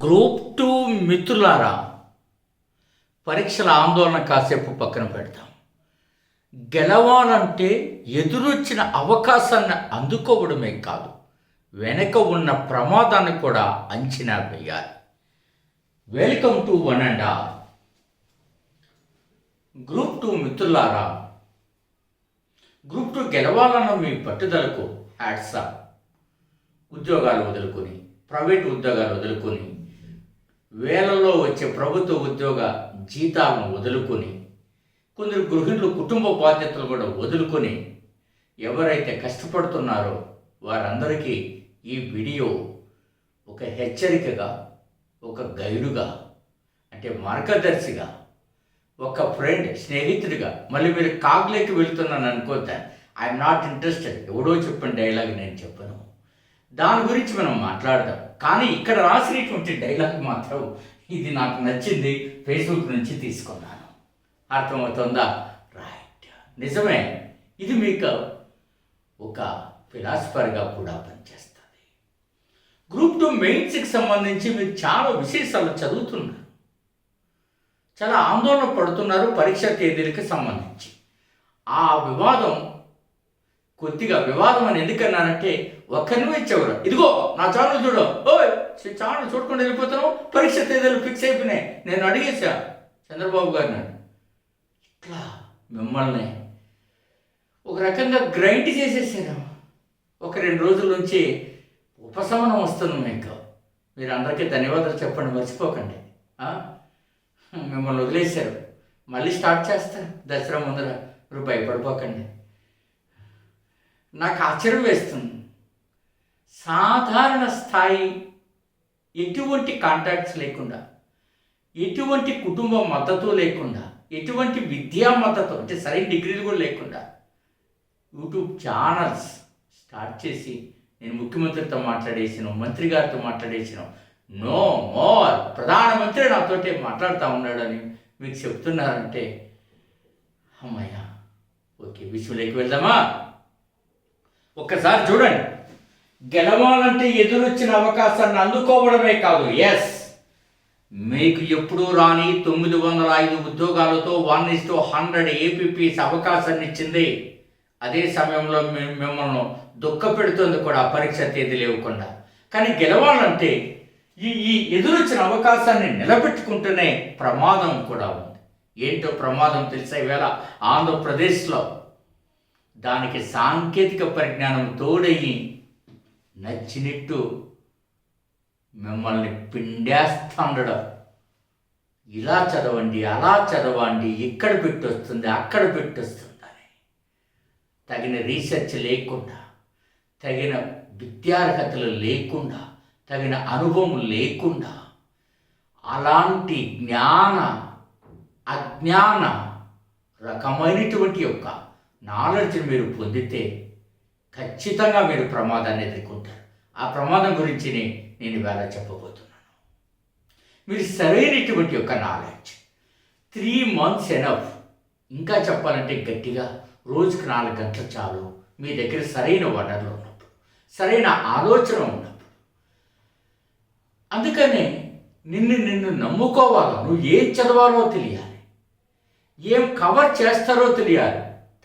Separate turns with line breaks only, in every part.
Group 2 మిత్రులారా, పరీక్షల ఆందోళన కాసేపు పక్కన పెడతాం. గెలవాలంటే ఎదురొచ్చిన అవకాశాన్ని అందుకోవడమే కాదు, వెనక ఉన్న ప్రమాదాన్ని కూడా అంచనా వేయాలి. Welcome to one and all. Group 2 మిత్రులారా, గ్రూప్ 2 గెలవాలన్న మీ పట్టుదలకు హ్యాట్స్ ఆఫ్. ఉద్యోగాలు వదులుకొని, ప్రైవేట్ ఉద్యోగాలు వదులుకొని, వేలలో వచ్చే ప్రభుత్వ ఉద్యోగ జీతాలను వదులుకొని, కొందరు గృహిణులు కుటుంబ బాధ్యతలు కూడా వదులుకొని ఎవరైతే కష్టపడుతున్నారో వారందరికీ ఈ వీడియో ఒక హెచ్చరికగా, ఒక గైడుగా, అంటే మార్గదర్శిగా, ఒక ఫ్రెండ్, స్నేహితుడిగా. మళ్ళీ మీరు కాగ్లేకి వెళ్తున్నాను అనుకోద్దా, ఐఎమ్ నాట్ ఇంట్రెస్టెడ్, ఎవడో చెప్పిన డైలాగ్ నేను చెప్పను. దాని గురించి మనం మాట్లాడదాం. కానీ ఇక్కడ రాసినటువంటి డైలాగ్ మాత్రం ఇది నాకు నచ్చింది, ఫేస్బుక్ నుంచి తీసుకున్నాను. అర్థమవుతుందా? రైట్, నిజమే. ఇది మీకు ఒక ఫిలాసఫర్గా కూడా పనిచేస్తుంది. గ్రూప్ 2 మెయిన్స్కి సంబంధించి మీరు చాలా విశేషాలు చదువుతున్నారు, చాలా ఆందోళన పడుతున్నారు పరీక్షా తేదీలకు సంబంధించి. ఆ వివాదం కొద్దిగా వివాదం అని ఎందుకన్నానంటే, ఒక్కరిని ఇచ్చేవారు, ఇదిగో నా ఛానల్ చూడు, ఓయ్ ఛానల్ చూడకుండా వెళ్ళిపోతాను, పరీక్ష తేదీలు ఫిక్స్ అయిపోయినాయి. నేను అడిగేశా చంద్రబాబు గారిని, ఇట్లా మిమ్మల్ని ఒక రకంగా గ్రైండ్ చేసేసాను. ఒక 2 రోజుల నుంచి ఉపశమనం వస్తుంది మీకు. మీరు అందరికీ ధన్యవాదాలు చెప్పండి, మర్చిపోకండి. మిమ్మల్ని వదిలేశారు, మళ్ళీ స్టార్ట్ చేస్తారు దసరా ముందర. మీరు భయపడిపోకండి. నాకు ఆశ్చర్యం వేస్తుంది, సాధారణ స్థాయి, ఎటువంటి కాంటాక్ట్స్ లేకుండా, ఎటువంటి కుటుంబ మద్దతు లేకుండా, ఎటువంటి విద్యా మద్దతు అంటే సరైన డిగ్రీలు కూడా లేకుండా యూట్యూబ్ ఛానల్స్ స్టార్ట్ చేసి, నేను ముఖ్యమంత్రితో మాట్లాడేసాను, మంత్రి గారితో మాట్లాడేసాను, నో మోర్, ప్రధానమంత్రి నాతోటే మాట్లాడుతూ ఉన్నాడని మీకు చెప్తున్నారంటే, అమ్మయ్యా, ఓకే, విషయంలోకి వెళ్దామా? ఒక్కసారి చూడండి. గెలవాలంటే ఎదురొచ్చిన అవకాశాన్ని అందుకోవడమే కాదు, ఎస్, మీకు ఎప్పుడూ రాని 905 ఉద్యోగాలతో 1:100 ఏపీపీస్ అవకాశాన్ని ఇచ్చింది. అదే సమయంలో మిమ్మల్ని దుఃఖ పెడుతుంది కూడా పరీక్ష తేదీ లేకుండా. కానీ గెలవాలంటే ఈ ఎదురొచ్చిన అవకాశాన్ని నిలబెట్టుకుంటూనే ప్రమాదం కూడా ఉంది. ఏంటో ప్రమాదం తెలిసే వేళ ఆంధ్రప్రదేశ్లో దానికి సాంకేతిక పరిజ్ఞానం తోడయ్యి నచ్చినట్టు మిమ్మల్ని పిండేస్తుండడం. ఇలా చదవండి, అలా చదవండి, ఇక్కడ పెట్టొస్తుంది, అక్కడ పెట్టొస్తుందని తగిన రీసెర్చ్ లేకుండా, తగిన విద్యార్హతలు లేకుండా, తగిన అనుభవం లేకుండా, అలాంటి అజ్ఞాన రకమైనటువంటి యొక్క నాలెడ్జ్ని మీరు పొందితే ఖచ్చితంగా మీరు ప్రమాదాన్ని ఎదుర్కొంటారు. ఆ ప్రమాదం గురించి నేను ఇవాళ చెప్పబోతున్నాను. మీరు సరైనటువంటి యొక్క నాలెడ్జ్, 3 months ఎనఫ్. ఇంకా చెప్పాలంటే గట్టిగా రోజుకి 4 గంటలు చాలు. మీ దగ్గర సరైన వనరులు ఉన్నప్పుడు, సరైన ఆలోచన ఉన్నప్పుడు. అందుకనే నిన్ను నమ్ముకోవాలో, నువ్వు ఏం చదవాలో తెలియాలి, ఏం కవర్ చేస్తారో తెలియాలి.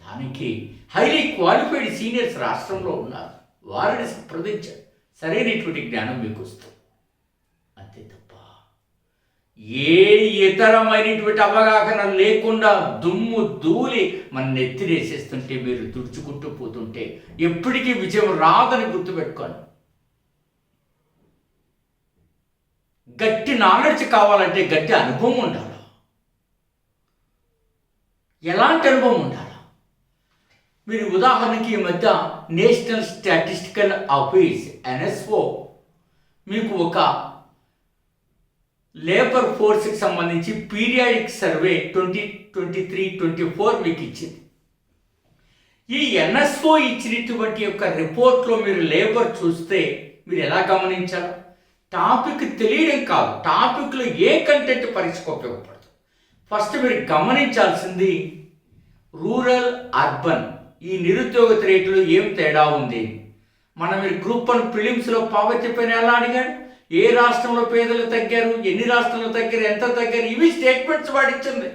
దానికి హైలీ క్వాలిఫైడ్ సీనియర్స్ రాష్ట్రంలో ఉన్నారు, వారిని సంప్రదించారు. సరైనటువంటి జ్ఞానం మీకు వస్తుంది. అంతే తప్ప ఏ ఇతరమైనటువంటి అవగాహన లేకుండా దుమ్ము ధూళి మన నెత్తినేసేస్తుంటే, మీరు తుడుచుకుంటూ పోతుంటే ఎప్పటికీ విజయం రాదని గుర్తుపెట్టుకోండి. గట్టి నాలెడ్జ్ కావాలంటే గట్టి అనుభవం ఉండాలి. ఎలాంటి అనుభవం ఉండాలి? మీరు ఉదాహరణకి ఈ మధ్య నేషనల్ స్టాటిస్టికల్ ఆఫీస్ NSO మీకు ఒక లేబర్ ఫోర్స్కి సంబంధించి పీరియాడిక్ సర్వే 2023-24 మీకు ఇచ్చింది. ఈ NSO ఇచ్చినటువంటి యొక్క రిపోర్ట్లో మీరు లేబర్ చూస్తే మీరు ఎలా గమనించాలి? టాపిక్ తెలియడం కాదు, టాపిక్లో ఏ కంటెంట్ పరీక్షకు ఉపయోగపడుతుంది. ఫస్ట్ మీరు గమనించాల్సింది రూరల్, అర్బన్, ఈ నిరుద్యోగత రేటులో ఏం తేడా ఉంది. మీరు గ్రూప్ 1 ప్రిలిమ్స్లో పావర్టీ పైన ఎలా అడిగాడు, ఏ రాష్ట్రంలో పేదలు తగ్గారు, ఎన్ని రాష్ట్రాల్లో తగ్గారు, ఎంత తగ్గారు, ఇవి స్టేట్మెంట్స్ వాడిచ్చింది.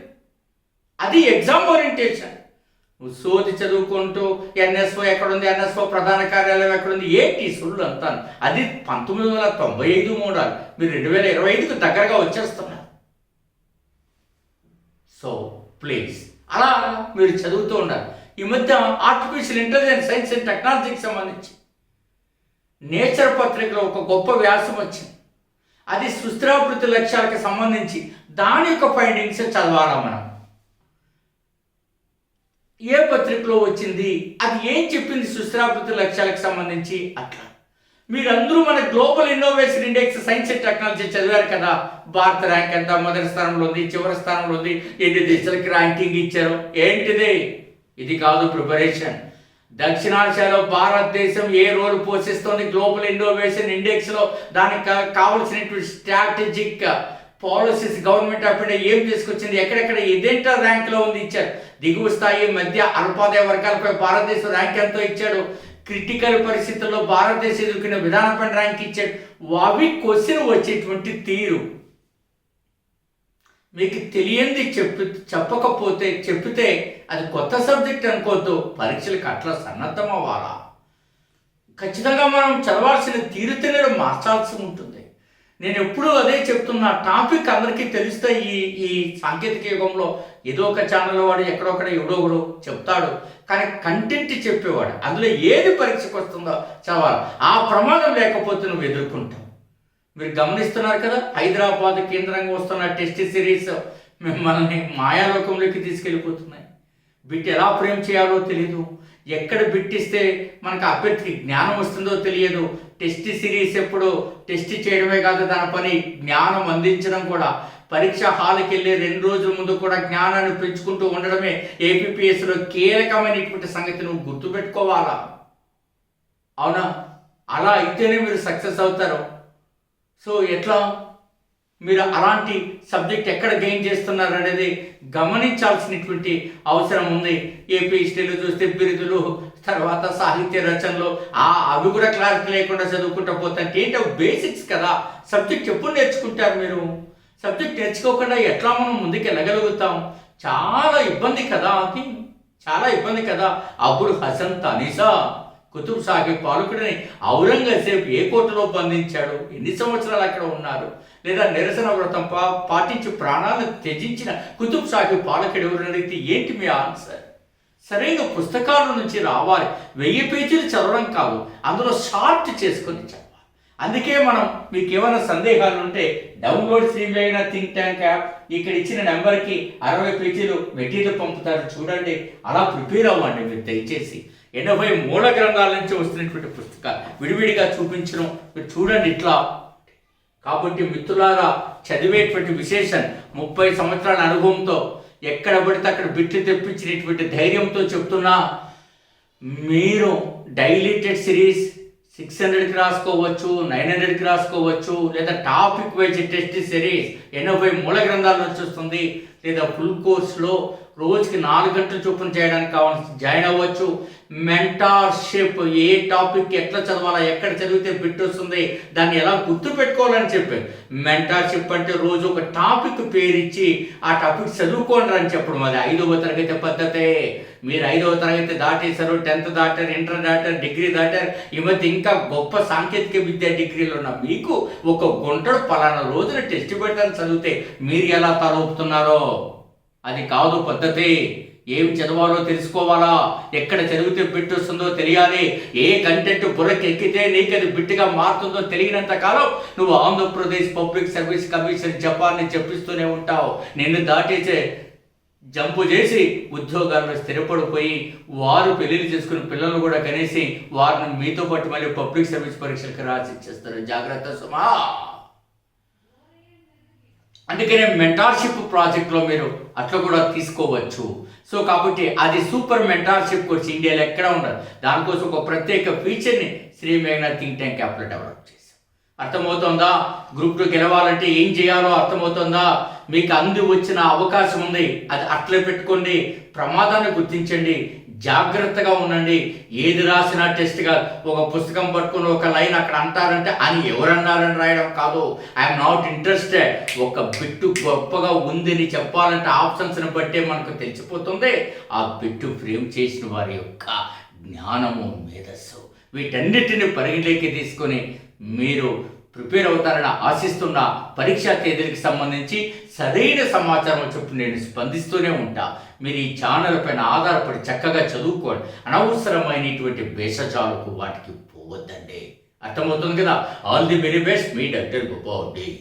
అది ఎగ్జామ్ ఓరియంటేషన్. నువ్వు సోది చదువుకుంటూ ఎన్ఎస్ఓ ఎక్కడుంది, ఎన్ఎస్ఓ ప్రధాన కార్యాలయం ఎక్కడుంది, ఏంటి సుళ్ళు అంతా. అది 1995 మోడల్. మీరు 2025కు దగ్గరగా వచ్చేస్తున్నారు. సో ప్లీజ్ అలా మీరు చదువుతూ ఉండాలి. ఈ మధ్య ఆర్టిఫిషియల్ ఇంటెలిజెన్స్, సైన్స్ అండ్ టెక్నాలజీకి సంబంధించి నేచర్ పత్రికలో ఒక గొప్ప వ్యాసం వచ్చింది. అది సుస్థిరాభివృద్ధి లక్ష్యాలకు సంబంధించి దాని యొక్క ఫైండింగ్స్ చదవాలా మనం. ఏ పత్రికలో వచ్చింది, అది ఏం చెప్పింది సుస్థిరాభివృద్ధి లక్ష్యాలకు సంబంధించి, అట్లా మీరందరూ మన global innovation index science and technology చదివారు కదా. భారత ర్యాంక్ ఎంత, మొదటి స్థానంలో ఉంది, చివరి స్థానంలో ఉంది, ఎన్ని దేశాలకి ర్యాంకింగ్ ఇచ్చారు. ఏంటిది? ఇది కాదు ప్రిపరేషన్. దక్షిణాసియాలో భారతదేశం ఏ రోల్ పోషిస్తుంది గ్లోబల్ ఇన్నోవేషన్ ఇండెక్స్లో, దానికి కావలసినటువంటి strategic policies government of India ఏం తీసుకొచ్చింది, ఎక్కడెక్కడ ఇదేంటో ర్యాంక్లో ఉంది ఇచ్చారు. దిగువ స్థాయి, మధ్య, అల్పాదాయ వర్గాలపై భారతదేశం ర్యాంక్ ఎంతో ఇచ్చాడు. క్రిటికల్ పరిస్థితుల్లో భారతదేశం ఎదుర్కొన్న విధానంపై ర్యాంక్ ఇచ్చాడు. అవి క్వశ్చన్ వచ్చేటువంటి తీరు. మీకు తెలియంది చెప్పకపోతే చెప్పితే అది కొత్త సబ్జెక్ట్ అనుకోవద్దు. పరీక్షలకు అట్లా సన్నద్ధం అవ్వాలా. ఖచ్చితంగా మనం చదవాల్సిన తీరుతెన్నులు మార్చాల్సి ఉంటుంది. నేను ఎప్పుడూ అదే చెప్తున్నా. టాపిక్ అందరికీ తెలిస్తే ఈ సాంకేతిక యుగంలో ఏదో ఒక ఛానల్లో వాడు ఎక్కడొక్కడ ఎవడో చెప్తాడు, కానీ కంటెంట్ చెప్పేవాడు అందులో ఏది పరీక్షకు వస్తుందో చదవాలి. ఆ ప్రమాదం లేకపోతే నువ్వు ఎదుర్కొంటావు. మీరు గమనిస్తున్నారు కదా, హైదరాబాద్ కేంద్రంగా వస్తున్న టెస్ట్ సిరీస్ మిమ్మల్ని మాయాలోకంలోకి తీసుకెళ్ళిపోతున్నాయి. బిట్ ఎలా ఫ్రేమ్ చేయాలో తెలియదు, ఎక్కడ బిట్టిస్తే మనకు అభ్యర్థికి జ్ఞానం వస్తుందో తెలియదు. టెస్ట్ సిరీస్ ఎప్పుడు టెస్ట్ చేయడమే కాదు, దాని పని జ్ఞానం అందించడం కూడా. పరీక్ష హాల్కి వెళ్ళే 2 రోజుల ముందు కూడా జ్ఞానాన్ని పెంచుకుంటూ ఉండడమే ఏపీపీఎస్లో కీలకమైనటువంటి సంగతి. నువ్వు గుర్తుపెట్టుకోవాలా. అవునా? అలా అయితేనే మీరు సక్సెస్ అవుతారు. సో ఎట్లా మీరు అలాంటి సబ్జెక్ట్ ఎక్కడ గెయిన్ చేస్తున్నారు అనేది గమనించాల్సినటువంటి అవసరం ఉంది. ఏపీ హిస్టరీలో చూస్తే బిరుదులు, తర్వాత సాహిత్య రచనలు, అవి కూడా క్లారిటీ లేకుండా చదువుకుంటూ పోతాంటే ఏంటో బేసిక్స్ కదా. సబ్జెక్ట్ ఎప్పుడు నేర్చుకుంటారు మీరు? సబ్జెక్ట్ నేర్చుకోకుండా ఎట్లా మనం ముందుకు వెళ్ళగలుగుతాం? చాలా ఇబ్బంది కదా. అది చాలా ఇబ్బంది కదా. అబుల్ హసన్ తనీసా కుతుబ్ సాహిబ్ పాలకుడిని ఔరంగజేబ్ ఏ కోటలో బంధించాడు, ఎన్ని సంవత్సరాలు అక్కడ ఉన్నారు, లేదా నిరసన వ్రతం పాటించి ప్రాణాలను త్యజించిన కుతుబ్ సాహిబ్ పాలకుడు ఎవరు అడిగితే ఏంటి మీ ఆన్సర్? సరైన పుస్తకాల నుంచి రావాలి. 1000 పేజీలు చదవడం కాదు, అందులో షార్ట్ చేసుకొని చదవాలి. అందుకే మనం మీకు ఏమైనా సందేహాలు ఉంటే డౌన్లోడ్ శ్రీమేన థింక్ ట్యాంక్ యాప్, ఇక్కడ ఇచ్చిన నెంబర్కి 60 పేజీలు మెటీరియల్ పంపుతారు, చూడండి. అలా ప్రిపేర్ అవ్వండి మీరు దయచేసి. 80 మూల గ్రంథాల నుంచి వస్తున్నటువంటి పుస్తకాలు విడివిడిగా చూపించడం మీరు చూడండి ఇట్లా. కాబట్టి మిత్రులారా, చదివేటువంటి విశేషం 30 సంవత్సరాల అనుభవంతో ఎక్కడ పడితే అక్కడ బిట్లు తెప్పించినటువంటి ధైర్యంతో చెప్తున్నా. మీరు డైలీటెడ్ సిరీస్ 600కి రాసుకోవచ్చు, 900కి రాసుకోవచ్చు, లేదా టాపిక్ వైజ్ టెస్ట్ సిరీస్ 80 మూల గ్రంథాల నుంచి వస్తుంది, లేదా ఫుల్ కోర్స్లో రోజుకి 4 గంటలు చొప్పున చేయడానికి కావాల్సి జాయిన్ అవ్వచ్చు. మెంటార్షిప్, ఏ టాపిక్ ఎట్లా చదవాలా, ఎక్కడ చదివితే బిట్ వస్తుంది, దాన్ని ఎలా గుర్తు పెట్టుకోవాలని చెప్పారు. మెంటార్షిప్ అంటే రోజు ఒక టాపిక్ పేరిచ్చి ఆ టాపిక్ చదువుకోండి అని చెప్పడం. అది 5వ తరగతి పద్ధతే. మీరు 5వ తరగతి దాటేశారు, 10th దాటారు, ఇంటర్ దాటారు, డిగ్రీ దాటారు. ఈ మధ్య ఇంకా గొప్ప సాంకేతిక విద్యా డిగ్రీలు ఉన్న మీకు ఒక గుంటడు పలానా రోజున టెస్ట్ పెట్టని చదివితే మీరు ఎలా తలూపుతున్నారో అది కాదు పద్ధతి. ఏమి చదవాలో తెలుసుకోవాలా, ఎక్కడ చదివితే బిట్ వస్తుందో తెలియాలి, ఏ కంటెంట్ బుర్రకి ఎక్కితే నీకు అది బిట్టుగా మారుతుందో తెలియనంత కాలం నువ్వు ఆంధ్రప్రదేశ్ పబ్లిక్ సర్వీస్ కమిషన్ జపాన్ని చెప్పిస్తూనే ఉంటావు. నిన్ను దాటేసే జంపు చేసి ఉద్యోగాల్లో స్థిరపడిపోయి వారు పెళ్లిళ్ళు చేసుకుని పిల్లలు కూడా కనేసి వారిని మీతో పాటు మళ్ళీ పబ్లిక్ సర్వీస్ పరీక్షలకు రాసి ఇచ్చేస్తారు. జాగ్రత్త సుమా. అందుకనే మెంటార్షిప్ ప్రాజెక్ట్లో మీరు అట్లా కూడా తీసుకోవచ్చు. సో కాబట్టి అది సూపర్ మెంటార్షిప్ కోర్స్ ఇండియాలో ఎక్కడ ఉండదు. దానికోసం ఒక ప్రత్యేక ఫీచర్ని శ్రీ మేఘనా థింక్ ట్యాంక్ యాప్లో డెవలప్ చేశాం. అర్థమవుతుందా? గ్రూప్ 2 గెలవాలంటే ఏం చేయాలో అర్థమవుతుందా? మీకు అంది వచ్చిన అవకాశం ఉంది, అది అట్లే పెట్టుకోండి. ప్రమాదాన్ని గుర్తించండి, జాగ్రత్తగా ఉండండి. ఏది రాసినా టెస్ట్గా ఒక పుస్తకం పట్టుకుని ఒక లైన్ అక్కడ అంటారంటే అని ఎవరన్నారని రాయడం కాదు. I'm not interested. ఒక బిట్టు గొప్పగా ఉందని చెప్పాలంటే ఆప్షన్స్ని బట్టే మనకు తెలిసిపోతుంది ఆ బిట్టు ఫ్రేమ్ చేసిన వారి యొక్క జ్ఞానము, మేధస్సు. వీటన్నిటిని పరిగణలోకి తీసుకొని మీరు ప్రిపేర్ అవుతారని ఆశిస్తున్న పరీక్షా తేదీలకు సంబంధించి సరైన సమాచారం చెప్పి నేను స్పందిస్తూనే ఉంటా. మీరు ఈ ఛానల్ పైన ఆధారపడి చక్కగా చదువుకోండి. అనవసరమైనటువంటి భేషజాలకు వాటికి పోవద్దండి. అర్థమవుతుంది కదా. All the very best. Me doctor Gopal.